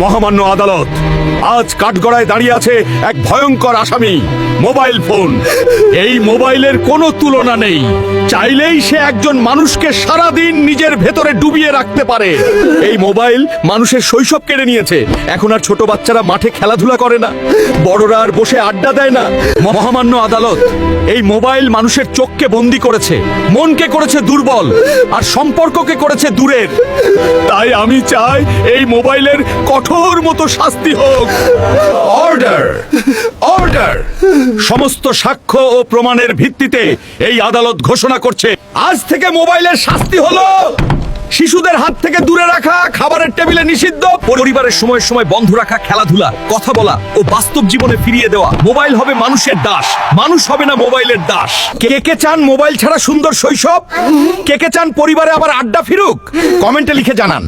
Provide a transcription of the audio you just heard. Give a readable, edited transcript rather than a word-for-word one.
মহামান্য আদালত, আজ কাঠগড়ায় দাঁড়িয়ে আছে এক ভয়ঙ্কর আসামি, মোবাইল ফোন। এই মোবাইলের কোনো তুলনা নেই। চাইলেই সে একজন মানুষকে সারা দিন নিজের ভেতরে ডুবিয়ে রাখতে পারে। এই মোবাইল মানুষের শৈশব কেড়ে নিয়েছে। এখন আর ছোট বাচ্চারা মাঠে খেলাধুলা করে না, বড়রা আর বসে আড্ডা দেয় না। মহামান্য আদালত, এই মোবাইল মানুষের চোখকে বন্দি করেছে, মনকে করেছে দুর্বল, আর সম্পর্ককে করেছে দূরের। তাই আমি চাই এই মোবাইলের কঠোর মতো শাস্তি হোক। Order, order. সমস্ত সাক্ষ্য ও প্রমাণের ভিত্তিতে এই আদালত ঘোষণা করছে, আজ থেকে মোবাইলের শাস্তি হলো শিশুদের হাত থেকে দূরে রাখা, খাবারের টেবিলে নিষিদ্ধ, পরিবারের সময়ের সময় বন্ধ রাখা, খেলাধুলা, কথা বলা ও বাস্তব জীবনে ফিরিয়ে দেওয়া। মোবাইল হবে মানুষের দাস, মানুষ হবে না মোবাইলের দাস। কে কে চান মোবাইল ছাড়া সুন্দর শৈশব? কে কে চান পরিবারে আবার আড্ডা ফিরুক? কমেন্টে লিখে জানান।